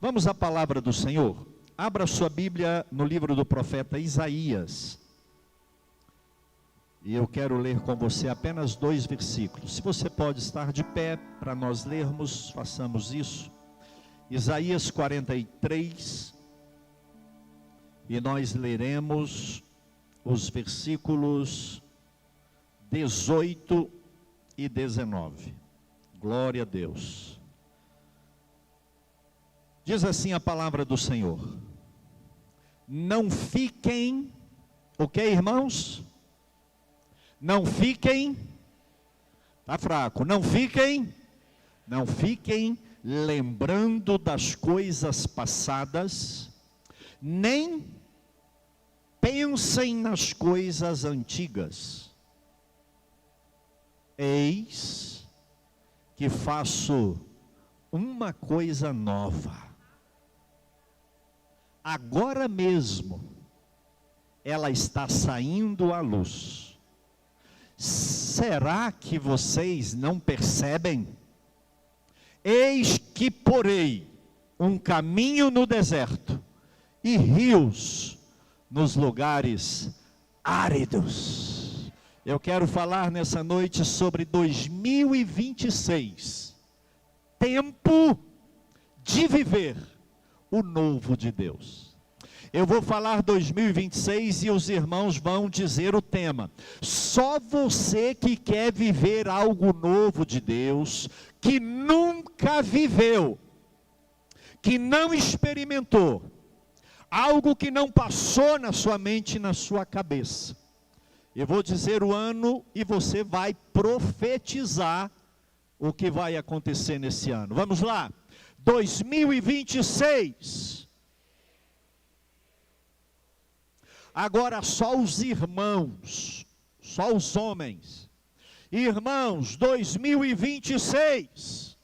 Vamos à palavra do Senhor. Abra sua Bíblia no livro do profeta Isaías. E eu quero ler com você apenas 2 versículos. Se você pode estar de pé para nós lermos, façamos isso. Isaías 43. E nós leremos os versículos 18 e 19. Glória a Deus. Diz assim a palavra do Senhor: não fiquem, o que, irmãos? Não fiquem, está fraco, não fiquem lembrando das coisas passadas, nem pensem nas coisas antigas. Eis que faço uma coisa nova. Agora mesmo ela está saindo à luz. Será que vocês não percebem? Eis que porei um caminho no deserto e rios nos lugares áridos. Eu quero falar nessa noite sobre 2026, tempo de viver o novo de Deus. Eu vou falar 2026 e os irmãos vão dizer o tema. Só você que quer viver algo novo de Deus, que nunca viveu, que não experimentou, algo que não passou na sua mente e na sua cabeça. Eu vou dizer o ano e você vai profetizar o que vai acontecer nesse ano. Vamos lá. 2026. Agora só os irmãos, só os homens. Irmãos, 2026.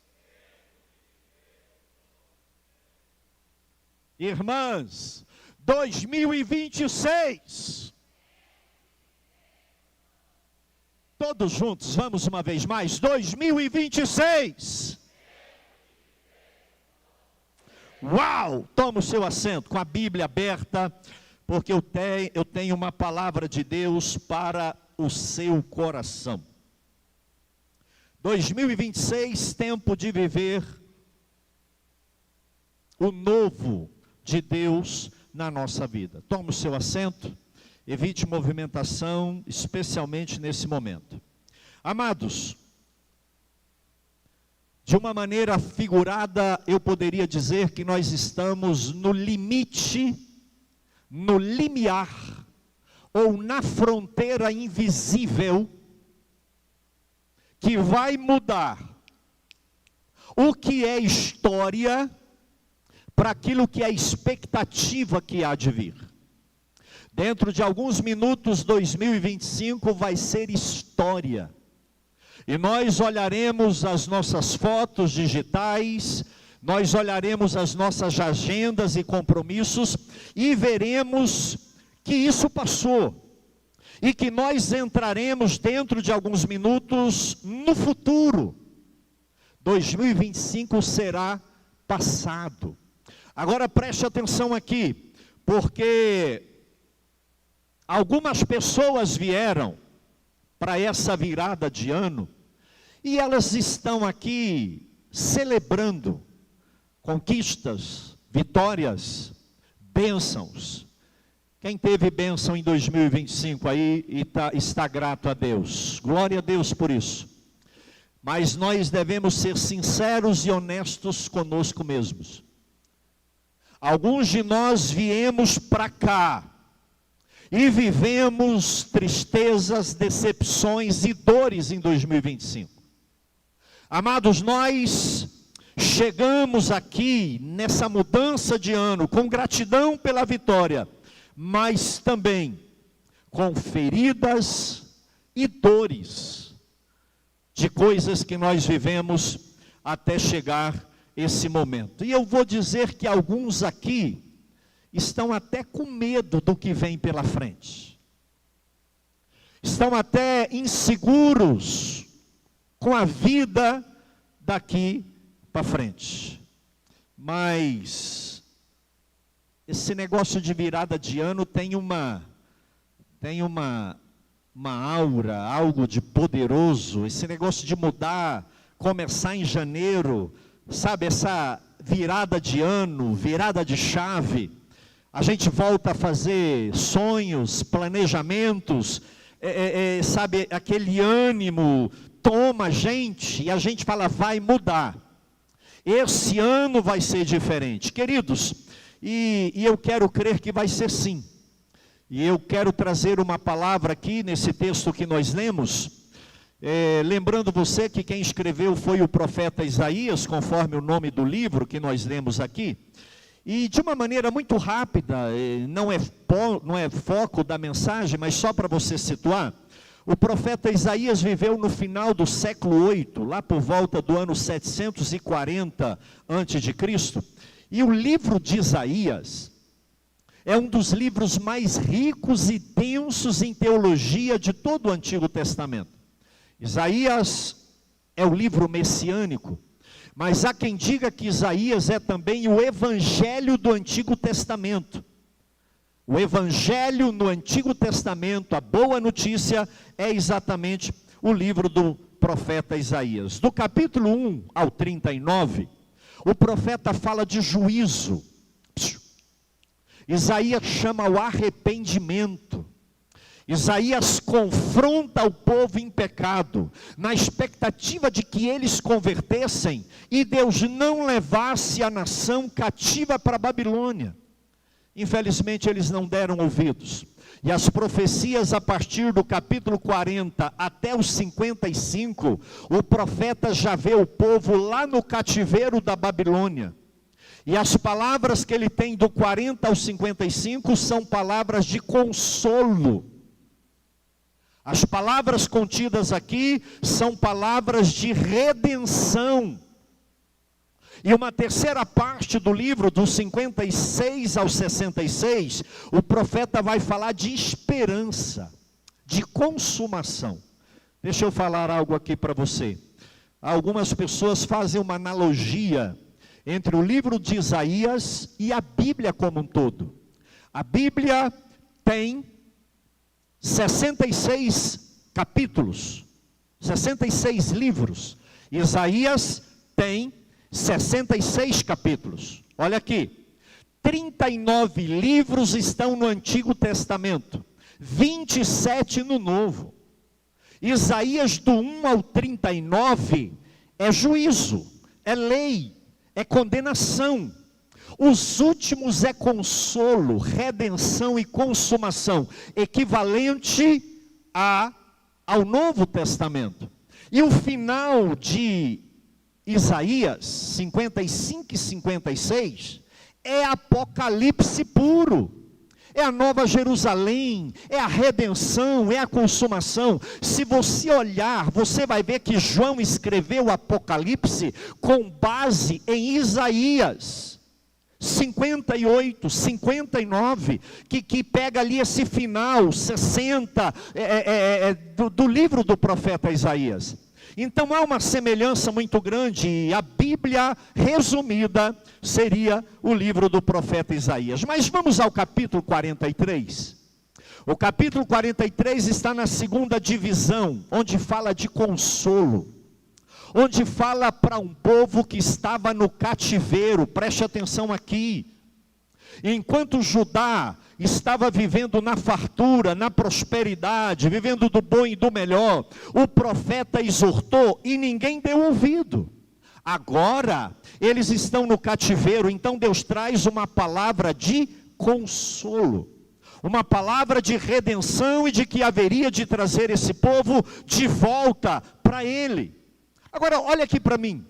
Irmãs, 2026. Todos juntos, vamos uma vez mais. 2026. Uau! Toma o seu assento com a Bíblia aberta, porque eu tenho uma palavra de Deus para o seu coração. 2026, tempo de viver o novo de Deus na nossa vida. Toma o seu assento, evite movimentação, especialmente nesse momento. Amados, de uma maneira figurada, eu poderia dizer que nós estamos no limite, no limiar, ou na fronteira invisível, que vai mudar o que é história para aquilo que é expectativa que há de vir. Dentro de alguns minutos, 2025 vai ser história. E nós olharemos as nossas fotos digitais, nós olharemos as nossas agendas e compromissos e veremos que isso passou. E que nós entraremos dentro de alguns minutos no futuro. 2025 será passado. Agora preste atenção aqui, porque algumas pessoas vieram para essa virada de ano e elas estão aqui celebrando conquistas, vitórias, bênçãos. Quem teve bênção em 2025 aí e está grato a Deus? Glória a Deus por isso. Mas nós devemos ser sinceros e honestos conosco mesmos. Alguns de nós viemos para cá e vivemos tristezas, decepções e dores em 2025. Amados, nós chegamos aqui nessa mudança de ano com gratidão pela vitória, mas também com feridas e dores de coisas que nós vivemos até chegar esse momento. E eu vou dizer que alguns aqui estão até com medo do que vem pela frente. Estão até inseguros com a vida daqui para frente. mas esse negócio de virada de ano tem uma aura, algo de poderoso. Esse negócio de mudar, começar em janeiro, sabe, essa virada de ano, virada de chave. A gente volta a fazer sonhos, planejamentos, sabe, aquele ânimo toma a gente e a gente fala, vai mudar. Esse ano vai ser diferente. Queridos, e eu quero crer que vai ser sim. E eu quero trazer uma palavra aqui nesse texto que nós lemos, lembrando você que quem escreveu foi o profeta Isaías, conforme o nome do livro que nós lemos aqui. E de uma maneira muito rápida, não é foco da mensagem, mas só para você situar, o profeta Isaías viveu no final do século 8, lá por volta do ano 740 a.C., e o livro de Isaías é um dos livros mais ricos e densos em teologia de todo o Antigo Testamento. Isaías é o livro messiânico, mas há quem diga que Isaías é também o evangelho do Antigo Testamento. O evangelho no Antigo Testamento, a boa notícia, é exatamente o livro do profeta Isaías. Do capítulo 1 ao 39, o profeta fala de juízo. Isaías chama o arrependimento. Isaías confronta o povo em pecado, na expectativa de que eles convertessem e Deus não levasse a nação cativa para a Babilônia. Infelizmente eles não deram ouvidos. E as profecias a partir do capítulo 40 até os 55, o profeta já vê o povo lá no cativeiro da Babilônia. E as palavras que ele tem do 40 ao 55 são palavras de consolo. As palavras contidas aqui são palavras de redenção. E uma terceira parte do livro, dos 56 ao 66, o profeta vai falar de esperança, de consumação. Deixa eu falar algo aqui para você. Algumas pessoas fazem uma analogia entre o livro de Isaías e a Bíblia como um todo. A Bíblia tem 66 capítulos, 66 livros. Isaías tem 66 capítulos. Olha aqui, 39 livros estão no Antigo Testamento, 27 no Novo. Isaías do 1 ao 39 é juízo, é lei, é condenação. Os últimos é consolo, redenção e consumação, equivalente ao Novo Testamento. E o final de Isaías 55 e 56 é Apocalipse puro. É a Nova Jerusalém, é a redenção, é a consumação. Se você olhar, você vai ver que João escreveu o Apocalipse com base em Isaías 58, 59, que pega ali esse final, 60, do livro do profeta Isaías. Então há uma semelhança muito grande, e a Bíblia resumida seria o livro do profeta Isaías. Mas vamos ao capítulo 43. O capítulo 43 está na segunda divisão, onde fala de consolo, onde fala para um povo que estava no cativeiro. Preste atenção aqui. Enquanto Judá estava vivendo na fartura, na prosperidade, vivendo do bom e do melhor, o profeta exortou e ninguém deu ouvido. Agora eles estão no cativeiro, então Deus traz uma palavra de consolo, uma palavra de redenção e de que haveria de trazer esse povo de volta para Ele. Agora olha aqui para mim,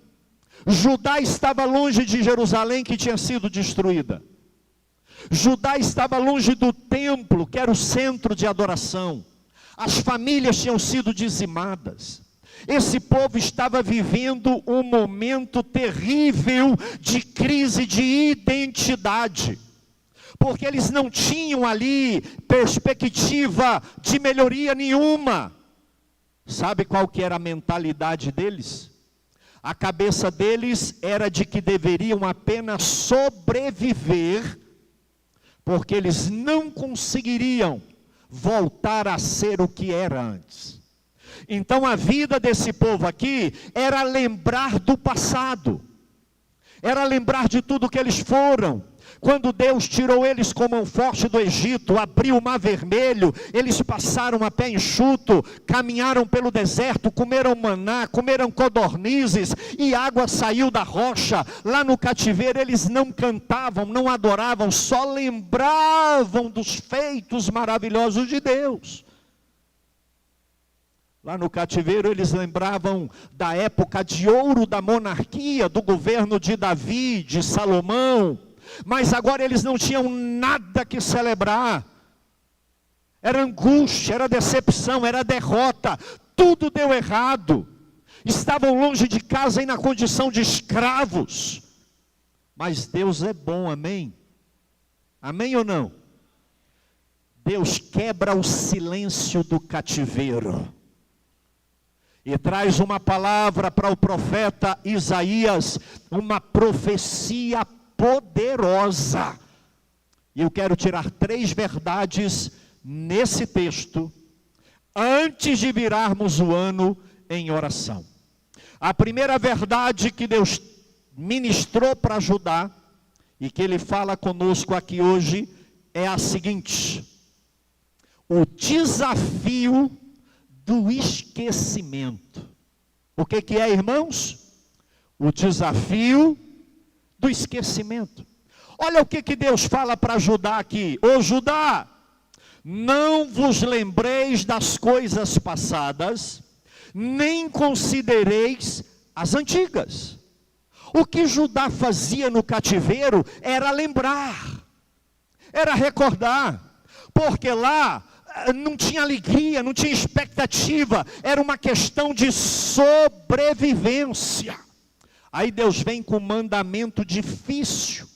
Judá estava longe de Jerusalém, que tinha sido destruída. Judá estava longe do templo, que era o centro de adoração. As famílias tinham sido dizimadas. Esse povo estava vivendo um momento terrível de crise de identidade, porque eles não tinham ali perspectiva de melhoria nenhuma. Sabe qual que era a mentalidade deles? A cabeça deles era de que deveriam apenas sobreviver, porque eles não conseguiriam voltar a ser o que era antes. Então a vida desse povo aqui era lembrar do passado, era lembrar de tudo que eles foram. Quando Deus tirou eles com mão forte do Egito, abriu o mar vermelho, eles passaram a pé enxuto, caminharam pelo deserto, comeram maná, comeram codornizes, e água saiu da rocha. Lá no cativeiro eles não cantavam, não adoravam, só lembravam dos feitos maravilhosos de Deus. Lá no cativeiro eles lembravam da época de ouro da monarquia, do governo de Davi, de Salomão. Mas agora eles não tinham nada que celebrar. Era angústia, era decepção, era derrota. Tudo deu errado. Estavam longe de casa e na condição de escravos. Mas Deus é bom, amém? Amém ou não? Deus quebra o silêncio do cativeiro e traz uma palavra para o profeta Isaías, uma profecia poderosa. E eu quero tirar 3 verdades nesse texto, antes de virarmos o ano em oração. A primeira verdade que Deus ministrou para Judá, e que Ele fala conosco aqui hoje, é a seguinte: o desafio do esquecimento. O que é, irmãos? O desafio do esquecimento. Olha o que Deus fala para Judá aqui: ô Judá, não vos lembreis das coisas passadas, nem considereis as antigas. O que Judá fazia no cativeiro era lembrar, era recordar, porque lá não tinha alegria, não tinha expectativa, era uma questão de sobrevivência. Aí Deus vem com um mandamento difícil.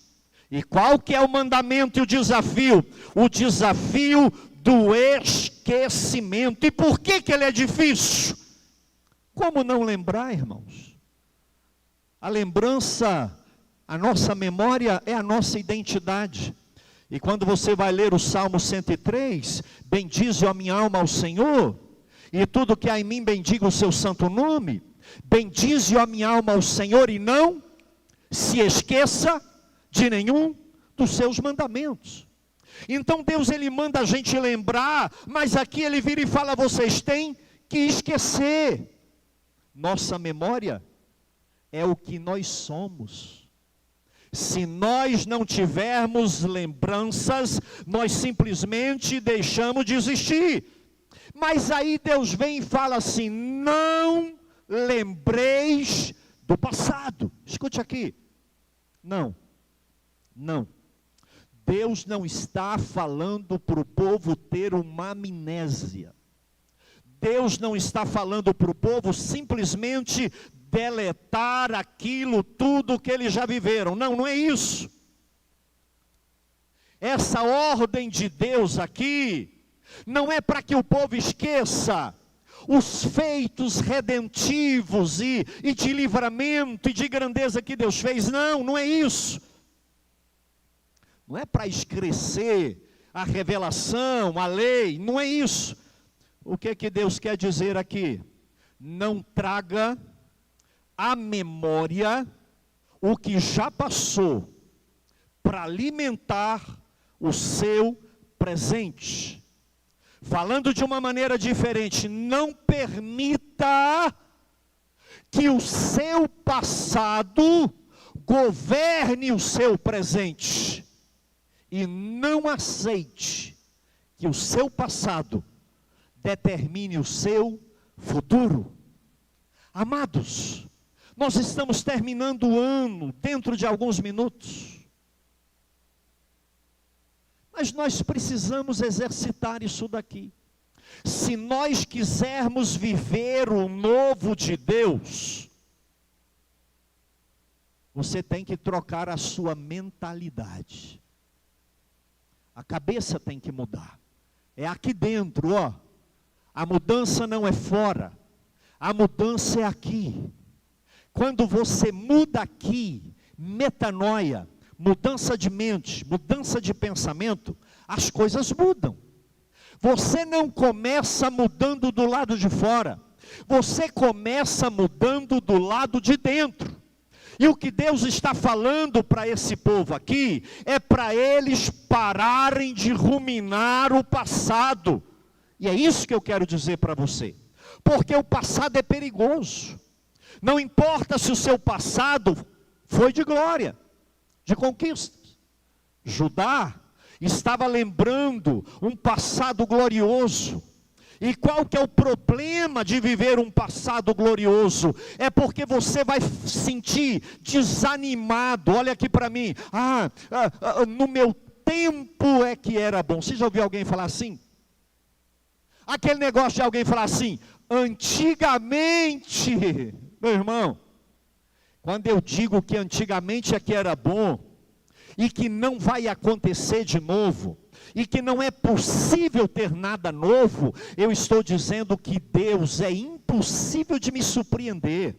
E qual que é o mandamento e o desafio? O desafio do esquecimento. E por que ele é difícil? Como não lembrar, irmãos? A lembrança, a nossa memória é a nossa identidade. E quando você vai ler o Salmo 103, bendize a minha alma ao Senhor, e tudo que há em mim bendiga o seu santo nome. Bendize a minha alma ao Senhor e não se esqueça de nenhum dos seus mandamentos. Então Deus, Ele manda a gente lembrar, mas aqui Ele vira e fala: vocês têm que esquecer. Nossa memória é o que nós somos. Se nós não tivermos lembranças, nós simplesmente deixamos de existir. Mas aí Deus vem e fala assim: não lembreis do passado. Escute aqui. Não. Deus não está falando para o povo ter uma amnésia. Deus não está falando para o povo simplesmente deletar aquilo tudo que eles já viveram. Não é isso. Essa ordem de Deus aqui não é para que o povo esqueça os feitos redentivos e de livramento e de grandeza que Deus fez. Não é isso. Não é para esquecer a revelação, a lei, não é isso. O que Deus quer dizer aqui? Não traga à memória o que já passou, para alimentar o seu presente. Falando de uma maneira diferente, não permita que o seu passado governe o seu presente. E não aceite que o seu passado determine o seu futuro. Amados, nós estamos terminando o ano dentro de alguns minutos. Mas nós precisamos exercitar isso daqui. Se nós quisermos viver o novo de Deus, você tem que trocar a sua mentalidade. A cabeça tem que mudar. É aqui dentro, ó. A mudança não é fora. A mudança é aqui. quando você muda aqui, metanoia, mudança de mente, mudança de pensamento, as coisas mudam. Você não começa mudando do lado de fora, você começa mudando do lado de dentro. E o que Deus está falando para esse povo aqui, é para eles pararem de ruminar o passado. E é isso que eu quero dizer para você, porque o passado é perigoso. Não importa se o seu passado foi de glória, de conquistas. Judá estava lembrando um passado glorioso. E qual que é o problema de viver um passado glorioso? É porque você vai sentir desanimado. Olha aqui para mim. No meu tempo é que era bom. Você já ouviu alguém falar assim? Aquele negócio de alguém falar assim, antigamente, meu irmão. Quando eu digo que antigamente é que era bom, e que não vai acontecer de novo, e que não é possível ter nada novo, eu estou dizendo que Deus é impossível de me surpreender.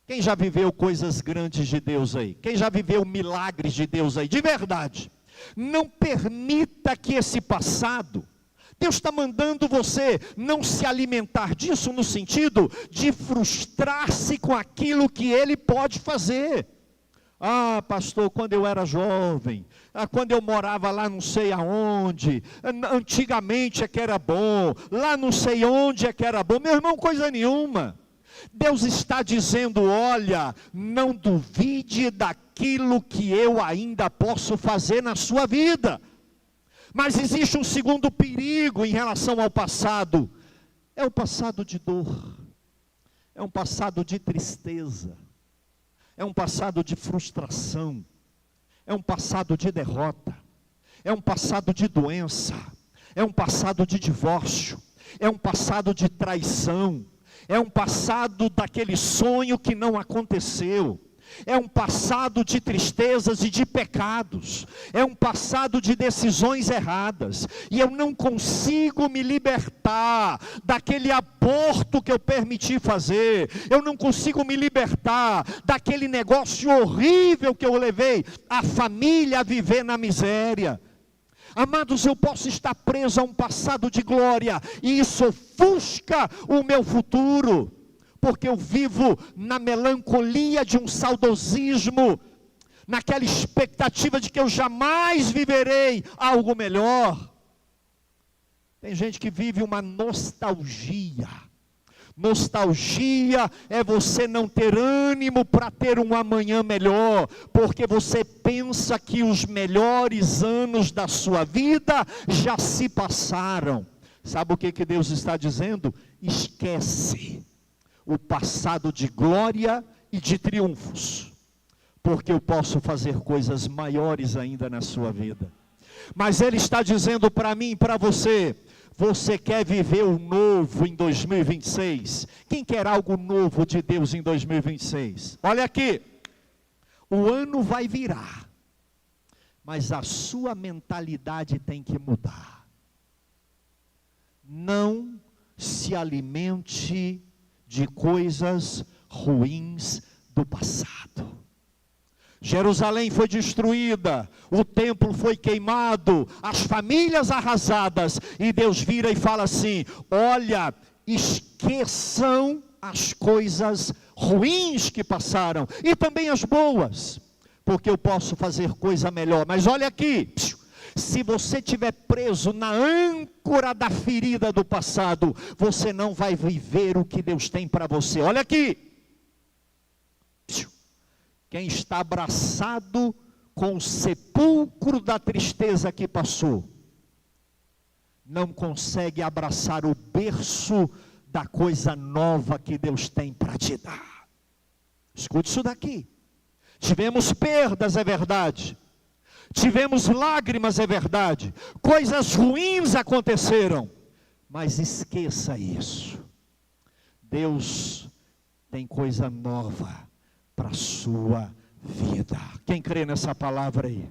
Quem já viveu coisas grandes de Deus aí? Quem já viveu milagres de Deus aí? De verdade. Não permita que esse passado, Deus está mandando você não se alimentar disso no sentido de frustrar-se com aquilo que Ele pode fazer. Pastor, quando eu era jovem, quando eu morava lá não sei aonde, antigamente é que era bom, lá não sei onde é que era bom. Meu irmão, coisa nenhuma. Deus está dizendo, olha, não duvide daquilo que eu ainda posso fazer na sua vida. Mas existe um segundo perigo em relação ao passado. É o passado de dor, é um passado de tristeza, é um passado de frustração, é um passado de derrota, é um passado de doença, é um passado de divórcio, é um passado de traição, é um passado daquele sonho que não aconteceu, é um passado de tristezas e de pecados, é um passado de decisões erradas, e eu não consigo me libertar daquele aborto que eu permiti fazer, eu não consigo me libertar daquele negócio horrível que eu levei a família a viver na miséria. Amados, eu posso estar preso a um passado de glória, e isso ofusca o meu futuro, porque eu vivo na melancolia de um saudosismo, naquela expectativa de que eu jamais viverei algo melhor. Tem gente que vive uma nostalgia. Nostalgia é você não ter ânimo para ter um amanhã melhor, porque você pensa que os melhores anos da sua vida já se passaram. Sabe o que Deus está dizendo? Esquece o passado de glória e de triunfos, porque eu posso fazer coisas maiores ainda na sua vida. Mas Ele está dizendo para mim e para você, você quer viver o novo em 2026? Quem quer algo novo de Deus em 2026? Olha aqui, o ano vai virar, mas a sua mentalidade tem que mudar. Não se alimente de coisas ruins do passado. Jerusalém foi destruída, o templo foi queimado, as famílias arrasadas, e Deus vira e fala assim, olha, esqueçam as coisas ruins que passaram, e também as boas, porque eu posso fazer coisa melhor. Mas olha aqui, se você estiver preso na âncora da ferida do passado, você não vai viver o que Deus tem para você. Olha aqui, quem está abraçado com o sepulcro da tristeza que passou, não consegue abraçar o berço da coisa nova que Deus tem para te dar. Escute isso daqui. Tivemos perdas, é verdade. Tivemos lágrimas, é verdade. Coisas ruins aconteceram. Mas esqueça isso. Deus tem coisa nova para a sua vida. Quem crê nessa palavra aí?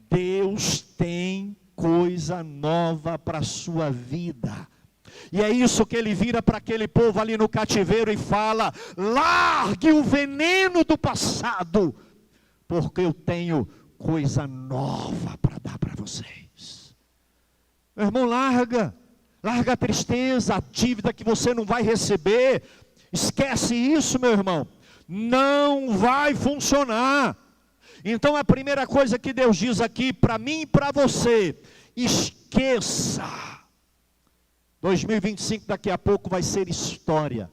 Deus tem coisa nova para a sua vida. E é isso que ele vira para aquele povo ali no cativeiro e fala: largue o veneno do passado, porque eu tenho coisa nova para dar para vocês. Meu irmão, larga a tristeza, a dívida que você não vai receber. Esquece isso, meu irmão. Não vai funcionar. Então a primeira coisa que Deus diz aqui para mim e para você: esqueça. 2025 daqui a pouco vai ser história.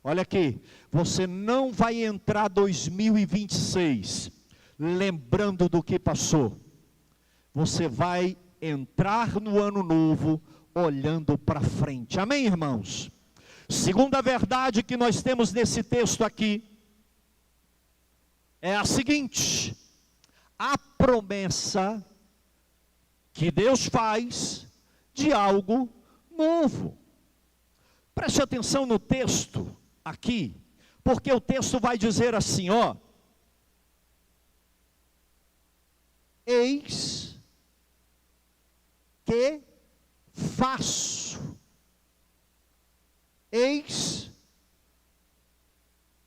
Olha aqui, você não vai entrar 2026 lembrando do que passou. Você vai entrar no ano novo olhando para frente. Amém, irmãos? Segunda verdade que nós temos nesse texto aqui é a seguinte: a promessa que Deus faz de algo novo. Preste atenção no texto aqui, porque o texto vai dizer assim, ó: eis que faço. Eis,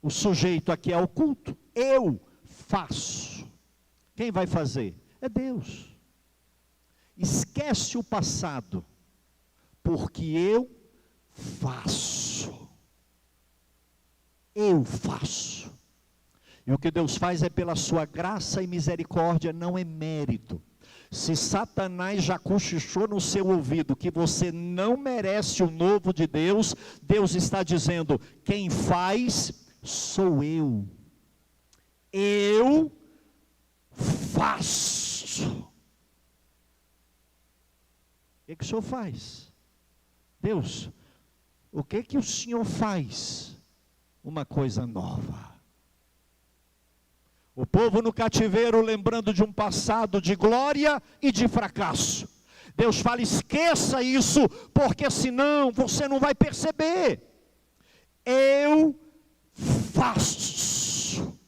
o sujeito aqui é o culto. Eu faço. Quem vai fazer? É Deus. Esquece o passado, porque eu faço. Eu faço. E o que Deus faz é pela sua graça e misericórdia, não é mérito. Se Satanás já cochichou no seu ouvido que você não merece o novo de Deus, Deus está dizendo: quem faz sou eu. Eu faço. O que o Senhor faz? Deus, o que o Senhor faz? Uma coisa nova. O povo no cativeiro lembrando de um passado de glória e de fracasso. Deus fala: esqueça isso, porque senão você não vai perceber. Eu faço.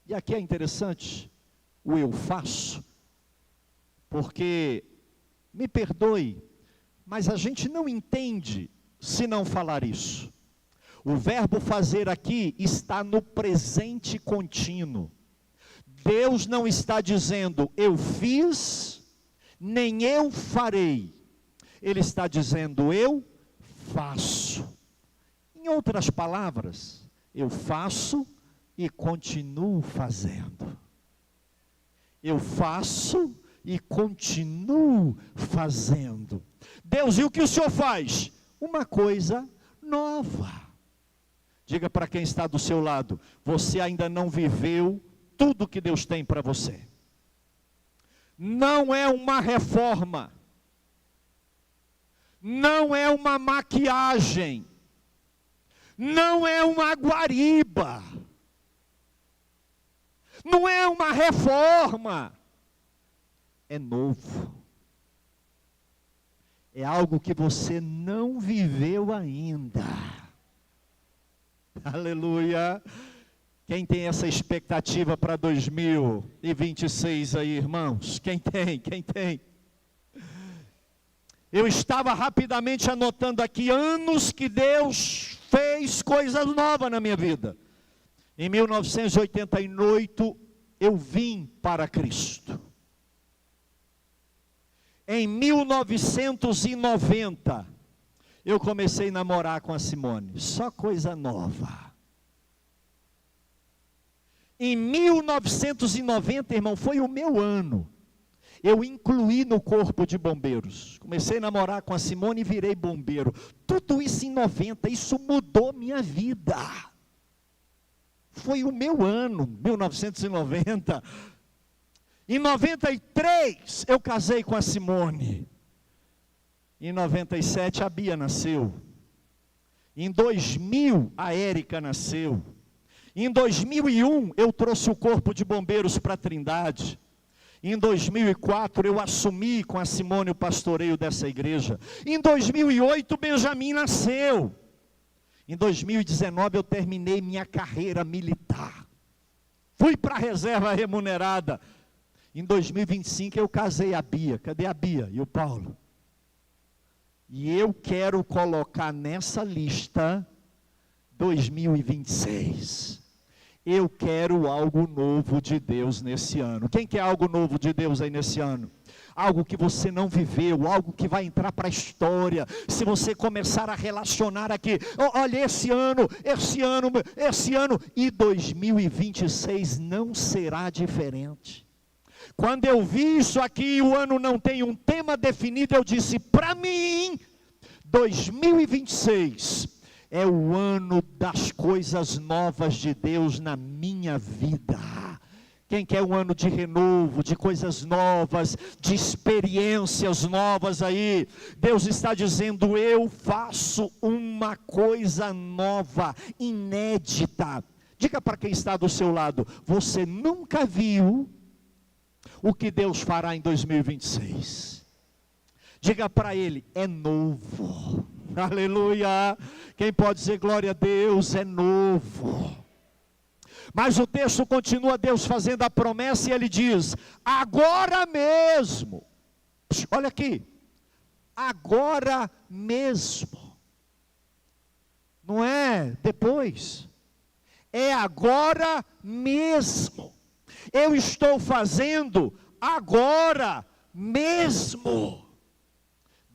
E aqui é interessante o eu faço, porque, me perdoe, mas a gente não entende se não falar isso. O verbo fazer aqui está no presente contínuo. Deus não está dizendo eu fiz, nem eu farei. Ele está dizendo eu faço. Em outras palavras, eu faço e continuo fazendo. Eu faço e continuo fazendo. Deus, e o que o Senhor faz? Uma coisa nova. Diga para quem está do seu lado: você ainda não viveu tudo que Deus tem para você. Não é uma reforma, não é uma maquiagem, não é uma guariba, não é uma reforma, é novo. É algo que você não viveu ainda. Aleluia. Quem tem essa expectativa para 2026 aí, irmãos? Quem tem? Quem tem? Eu estava rapidamente anotando aqui anos que Deus fez coisas novas na minha vida. Em 1988, eu vim para Cristo. Em 1990, eu comecei a namorar com a Simone. Só coisa nova. Em 1990, irmão, foi o meu ano. Eu incluí no corpo de bombeiros. Comecei a namorar com a Simone e virei bombeiro. Tudo isso em 90, isso mudou minha vida. Foi o meu ano, 1990. Em 93, eu casei com a Simone. Em 97, a Bia nasceu. Em 2000, a Érica nasceu. Em 2001, eu trouxe o corpo de bombeiros para a Trindade. Em 2004, eu assumi com a Simone o pastoreio dessa igreja. Em 2008, Benjamin nasceu. Em 2019, eu terminei minha carreira militar. Fui para a reserva remunerada. Em 2025, eu casei a Bia. Cadê a Bia e o Paulo? E eu quero colocar nessa lista 2026. Eu quero algo novo de Deus nesse ano. Quem quer algo novo de Deus aí nesse ano? Algo que você não viveu, algo que vai entrar para a história. Se você começar a relacionar aqui, olha, esse ano, e 2026 não será diferente. Quando eu vi isso aqui, o ano não tem um tema definido, eu disse, para mim, 2026 é o ano das coisas novas de Deus na minha vida. Quem quer um ano de renovo, de coisas novas, de experiências novas aí? Deus está dizendo, eu faço uma coisa nova, inédita. Diga para quem está do seu lado, você nunca viu o que Deus fará em 2026. Diga para ele, é novo. Aleluia. Quem pode dizer glória a Deus, é novo. Mas o texto continua, Deus fazendo a promessa, e ele diz, agora mesmo. Olha aqui, agora mesmo. Não é depois, é agora mesmo. Eu estou fazendo agora mesmo.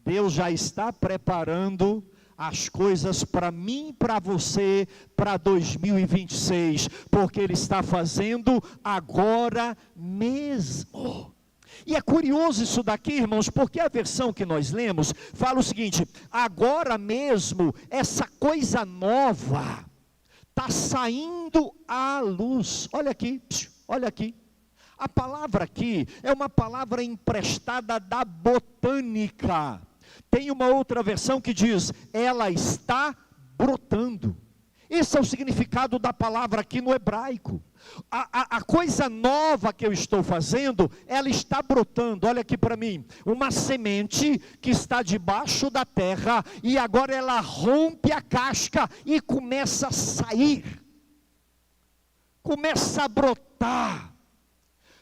Deus já está preparando as coisas para mim e para você, para 2026, porque Ele está fazendo agora mesmo. E é curioso isso daqui, irmãos, porque a versão que nós lemos fala o seguinte, agora mesmo, essa coisa nova está saindo à luz. Olha aqui, olha aqui. A palavra aqui é uma palavra emprestada da botânica. Tem uma outra versão que diz, ela está brotando. Esse é o significado da palavra aqui no hebraico. A coisa nova que eu estou fazendo, ela está brotando. Olha aqui para mim, uma semente que está debaixo da terra, e agora ela rompe a casca e começa a sair. Começa a brotar.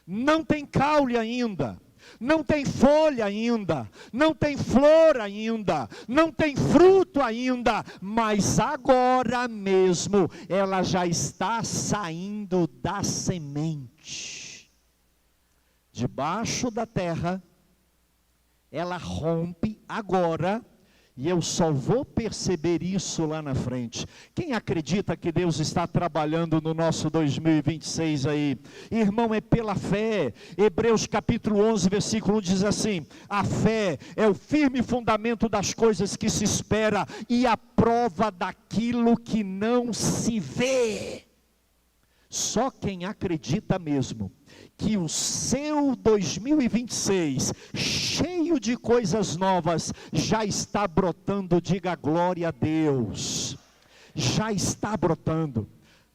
Não tem caule ainda. Não tem folha ainda, não tem flor ainda, não tem fruto ainda, mas agora mesmo ela já está saindo da semente. Debaixo da terra, ela rompe agora, e eu só vou perceber isso lá na frente. Quem acredita que Deus está trabalhando no nosso 2026 aí? Irmão, é pela fé. Hebreus capítulo 11, versículo 1 diz assim, a fé é o firme fundamento das coisas que se espera, e a prova daquilo que não se vê. Só quem acredita mesmo que o seu 2026, cheio de coisas novas, já está brotando, diga glória a Deus. Já está brotando.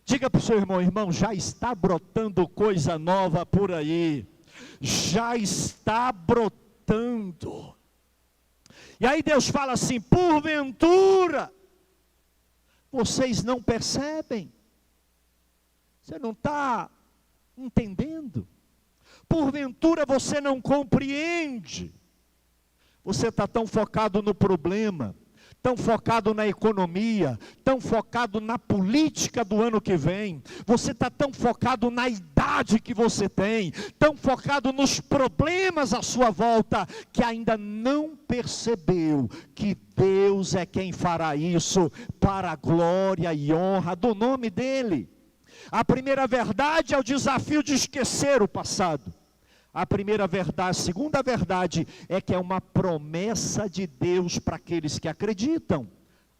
Diga para o seu irmão, irmão, já está brotando coisa nova por aí. Já está brotando. E aí Deus fala assim, porventura, vocês não percebem? Você não está entendendo? Porventura você não compreende? Você está tão focado no problema, tão focado na economia, tão focado na política do ano que vem, você está tão focado na idade que você tem, tão focado nos problemas à sua volta, que ainda não percebeu que Deus é quem fará isso para a glória e honra do nome dEle. A primeira verdade é o desafio de esquecer o passado. A primeira verdade, a segunda verdade é que é uma promessa de Deus para aqueles que acreditam.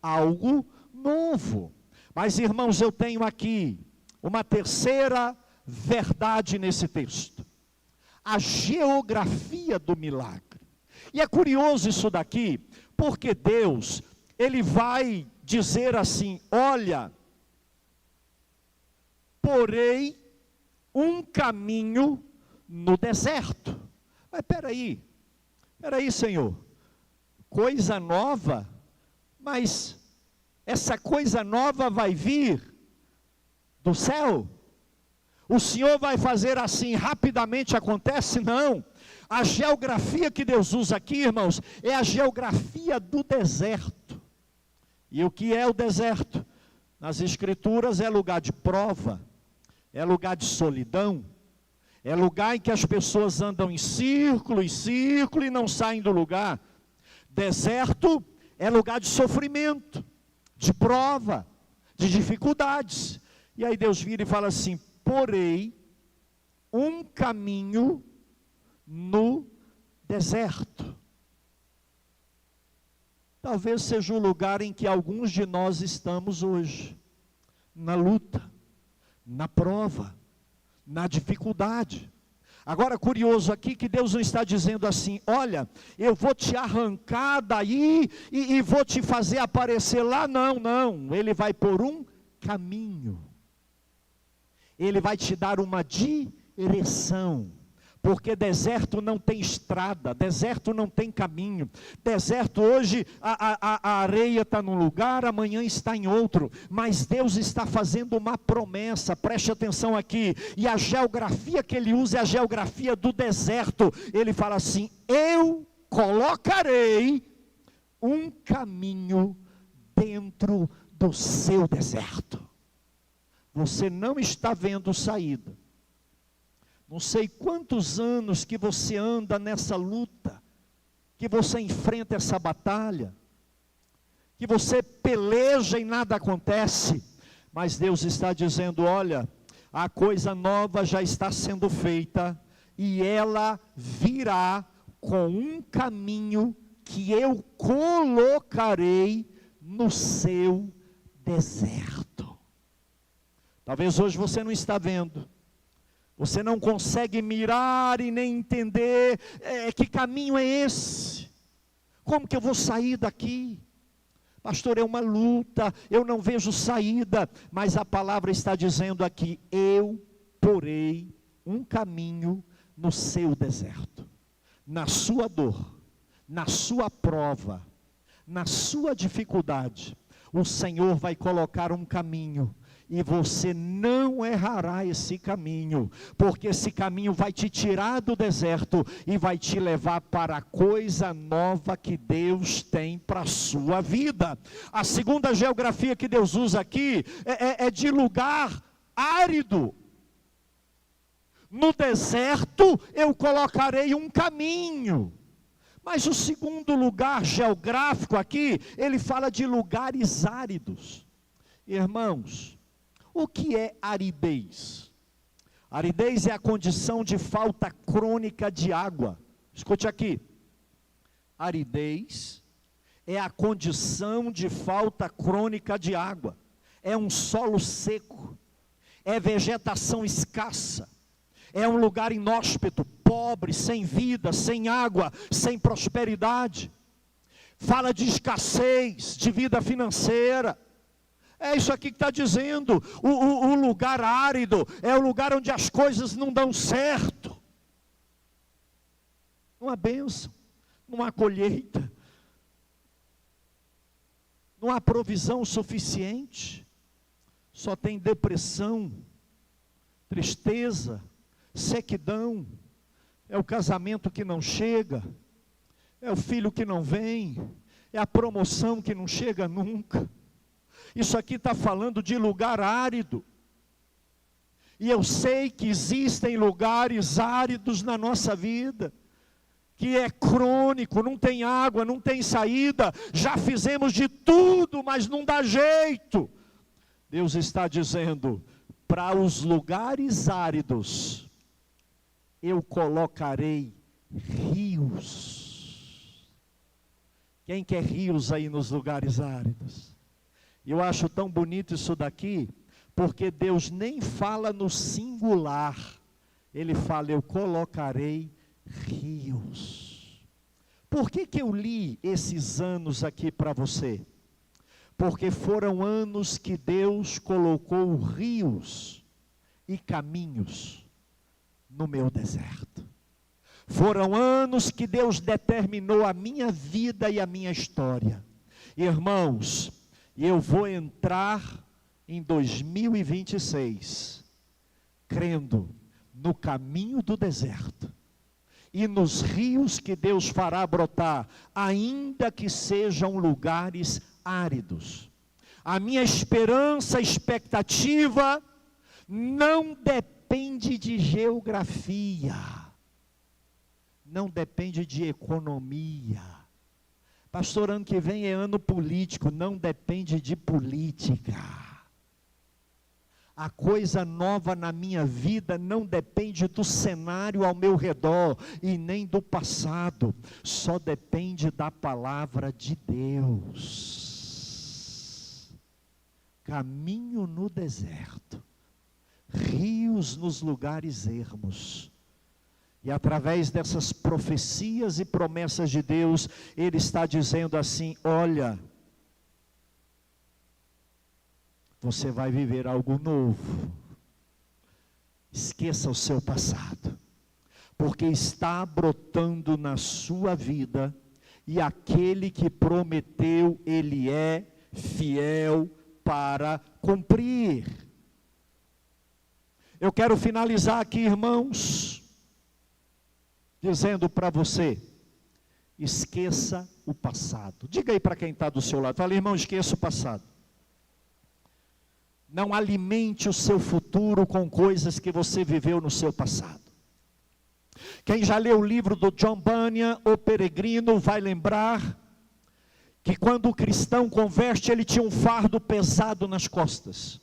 Algo novo. Mas irmãos, eu tenho aqui uma terceira verdade nesse texto. A geografia do milagre. E é curioso isso daqui, porque Deus, Ele vai dizer assim, olha, porém, um caminho no deserto. Mas peraí, Senhor, coisa nova, mas essa coisa nova vai vir do céu? o Senhor vai fazer assim, rapidamente acontece? Não. A geografia que Deus usa aqui, irmãos, é a geografia do deserto. E o que é o deserto? Nas Escrituras é lugar de prova, é lugar de solidão, é lugar em que as pessoas andam em círculo e não saem do lugar. Deserto é lugar de sofrimento, de prova, de dificuldades. E aí Deus vira e fala assim: porém, um caminho no deserto. Talvez seja o lugar em que alguns de nós estamos hoje, na luta, na prova, na dificuldade. Agora, curioso aqui que Deus não está dizendo assim: olha, eu vou te arrancar daí e vou te fazer aparecer lá. Não, não. Ele vai por um caminho. Ele vai te dar uma direção. Porque deserto não tem estrada, deserto não tem caminho. Deserto hoje, a areia está num lugar, amanhã está em outro. Mas Deus está fazendo uma promessa, preste atenção aqui. E a geografia que ele usa é a geografia do deserto. Ele fala assim: eu colocarei um caminho dentro do seu deserto. Você não está vendo saída. Não sei quantos anos que você anda nessa luta, que você enfrenta essa batalha, que você peleja e nada acontece, mas Deus está dizendo: olha, a coisa nova já está sendo feita, e ela virá com um caminho que eu colocarei no seu deserto. Talvez hoje você não está vendo, você não consegue mirar e nem entender que caminho é esse. Como que eu vou sair daqui? Pastor, é uma luta, eu não vejo saída. Mas a palavra está dizendo aqui: eu porei um caminho no seu deserto. Na sua dor, na sua prova, na sua dificuldade, o Senhor vai colocar um caminho. E você não errará esse caminho, porque esse caminho vai te tirar do deserto e vai te levar para a coisa nova que Deus tem para a sua vida. A segunda geografia que Deus usa aqui é de lugar árido. No deserto eu colocarei um caminho. Mas o segundo lugar geográfico aqui, ele fala de lugares áridos. Irmãos, o que é aridez? Aridez é a condição de falta crônica de água. Escute aqui. Aridez é a condição de falta crônica de água. É um solo seco. É vegetação escassa. É um lugar inóspito, pobre, sem vida, sem água, sem prosperidade. Fala de escassez, de vida financeira. É isso aqui que está dizendo. O lugar árido é o lugar onde as coisas não dão certo. Não há bênção, não há colheita, não há provisão suficiente. Só tem depressão, tristeza, sequidão. É o casamento que não chega, é o filho que não vem, é a promoção que não chega nunca. Isso aqui está falando de lugar árido. E eu sei que existem lugares áridos na nossa vida, que é crônico, não tem água, não tem saída. Já fizemos de tudo, mas não dá jeito. Deus está dizendo: para os lugares áridos, eu colocarei rios. Quem quer rios aí nos lugares áridos? Eu acho tão bonito isso daqui, porque Deus nem fala no singular. Ele fala: eu colocarei rios. Por que eu li esses anos aqui para você? Porque foram anos que Deus colocou rios e caminhos no meu deserto. Foram anos que Deus determinou a minha vida e a minha história. Irmãos, eu vou entrar em 2026 crendo no caminho do deserto e nos rios que Deus fará brotar, ainda que sejam lugares áridos. A minha esperança, expectativa, não depende de geografia, não depende de economia. Pastor, ano que vem é ano político, não depende de política. A coisa nova na minha vida não depende do cenário ao meu redor e nem do passado, só depende da palavra de Deus. Caminho no deserto, rios nos lugares ermos. E através dessas profecias e promessas de Deus, Ele está dizendo assim: olha, você vai viver algo novo. Esqueça o seu passado, porque está brotando na sua vida, e aquele que prometeu, Ele é fiel para cumprir. Eu quero finalizar aqui, irmãos, dizendo para você: esqueça o passado. Diga aí para quem está do seu lado, fala: irmão, esqueça o passado. Não alimente o seu futuro com coisas que você viveu no seu passado. Quem já leu o livro do John Bunyan, O Peregrino, vai lembrar que quando o cristão converte, ele tinha um fardo pesado nas costas.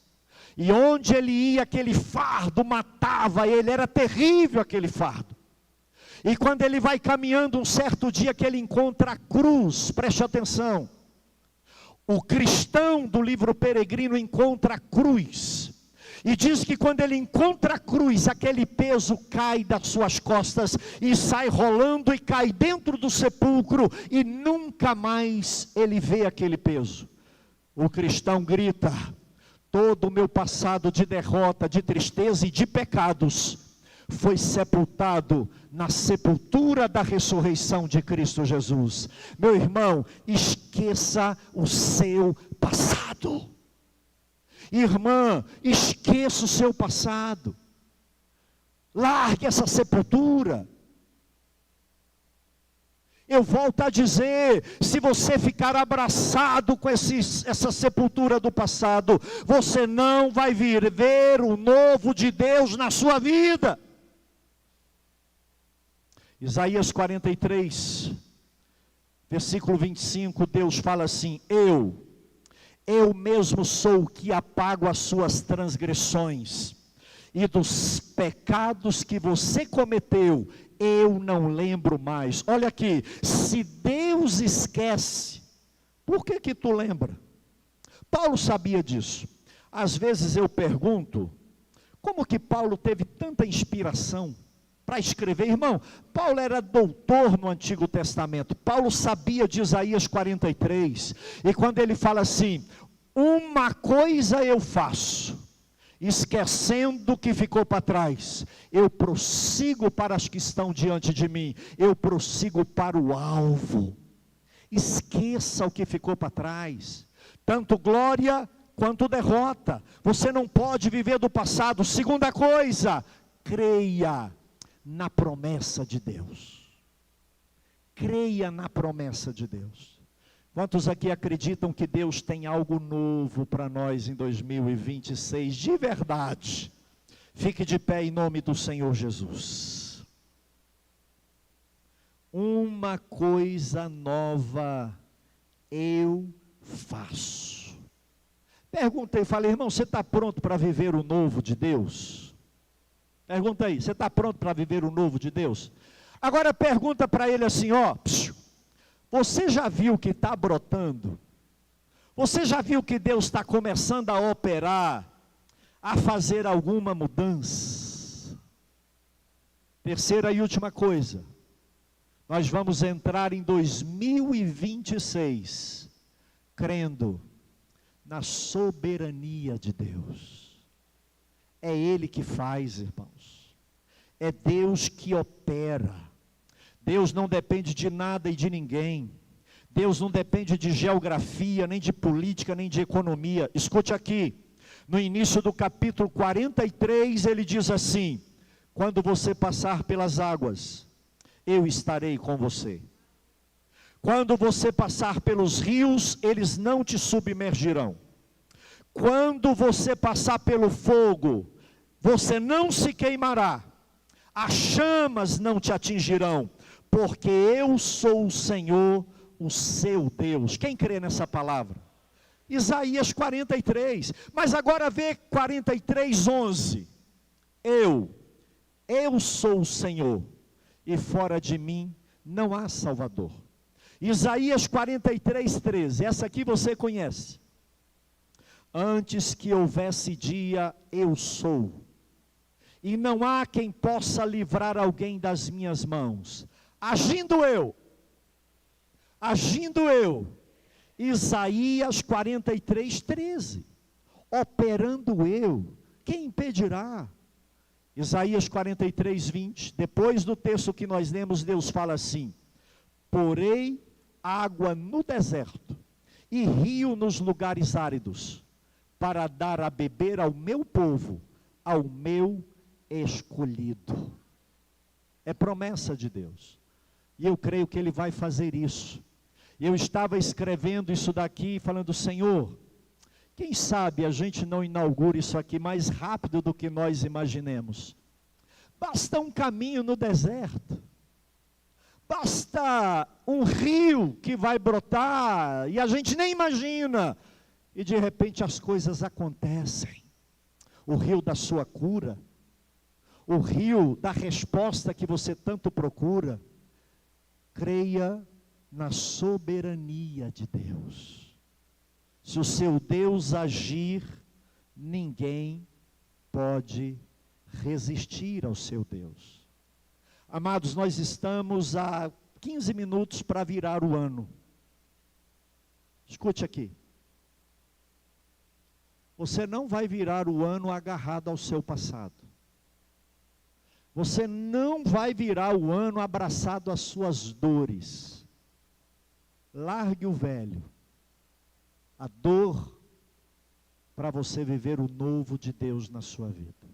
E onde ele ia, aquele fardo matava ele, era terrível aquele fardo. E quando ele vai caminhando, um certo dia que ele encontra a cruz, preste atenção. O cristão do livro Peregrino encontra a cruz. E diz que quando ele encontra a cruz, aquele peso cai das suas costas e sai rolando e cai dentro do sepulcro, e nunca mais ele vê aquele peso. O cristão grita: todo o meu passado de derrota, de tristeza e de pecados foi sepultado na sepultura da ressurreição de Cristo Jesus. Meu irmão, esqueça o seu passado. Irmã, esqueça o seu passado. Largue essa sepultura. Eu volto a dizer, se você ficar abraçado com essa sepultura do passado, você não vai ver o novo de Deus na sua vida. Isaías 43, versículo 25, Deus fala assim: eu mesmo sou o que apago as suas transgressões, e dos pecados que você cometeu, eu não lembro mais. Olha aqui, se Deus esquece, por que tu lembra? Paulo sabia disso. Às vezes eu pergunto, como que Paulo teve tanta inspiração para escrever? Irmão, Paulo era doutor no Antigo Testamento. Paulo sabia de Isaías 43. E quando ele fala assim: uma coisa eu faço, esquecendo o que ficou para trás, eu prossigo para as que estão diante de mim, eu prossigo para o alvo. Esqueça o que ficou para trás, tanto glória quanto derrota. Você não pode viver do passado. Segunda coisa, creia na promessa de Deus. Creia na promessa de Deus. Quantos aqui acreditam que Deus tem algo novo para nós em 2026, de verdade? Fique de pé em nome do Senhor Jesus. Uma coisa nova eu faço. Perguntei, falei: irmão, você está pronto para viver o novo de Deus? Pergunta aí, você está pronto para viver o novo de Deus? Agora pergunta para ele assim, ó: você já viu que está brotando? Você já viu que Deus está começando a operar, a fazer alguma mudança? Terceira e última coisa, nós vamos entrar em 2026, crendo na soberania de Deus. É Ele que faz, irmãos. É Deus que opera. Deus não depende de nada e de ninguém. Deus não depende de geografia, nem de política, nem de economia. Escute aqui. No início do capítulo 43, ele diz assim: quando você passar pelas águas, eu estarei com você. Quando você passar pelos rios, eles não te submergirão. Quando você passar pelo fogo, você não se queimará. As chamas não te atingirão, porque eu sou o Senhor, o seu Deus. Quem crê nessa palavra? Isaías 43, mas agora vê 43:11. Eu sou o Senhor, e fora de mim não há Salvador. Isaías 43:13, essa aqui você conhece. Antes que houvesse dia, eu sou, e não há quem possa livrar alguém das minhas mãos. Agindo eu, Isaías 43:13, operando eu, quem impedirá? Isaías 43:20, depois do texto que nós lemos, Deus fala assim: porei água no deserto e rio nos lugares áridos, para dar a beber ao meu povo, ao meu escolhido. É promessa de Deus, e eu creio que Ele vai fazer isso. Eu estava escrevendo isso daqui, falando: Senhor, quem sabe a gente não inaugura isso aqui mais rápido do que nós imaginemos. Basta um caminho no deserto, basta um rio que vai brotar, e a gente nem imagina, e de repente as coisas acontecem. O rio da sua cura, o rio da resposta que você tanto procura. Creia na soberania de Deus. Se o seu Deus agir, ninguém pode resistir ao seu Deus. Amados, nós estamos a 15 minutos para virar o ano. Escute aqui. Você não vai virar o ano agarrado ao seu passado. Você não vai virar o ano abraçado às suas dores. Largue o velho, a dor, para você viver o novo de Deus na sua vida.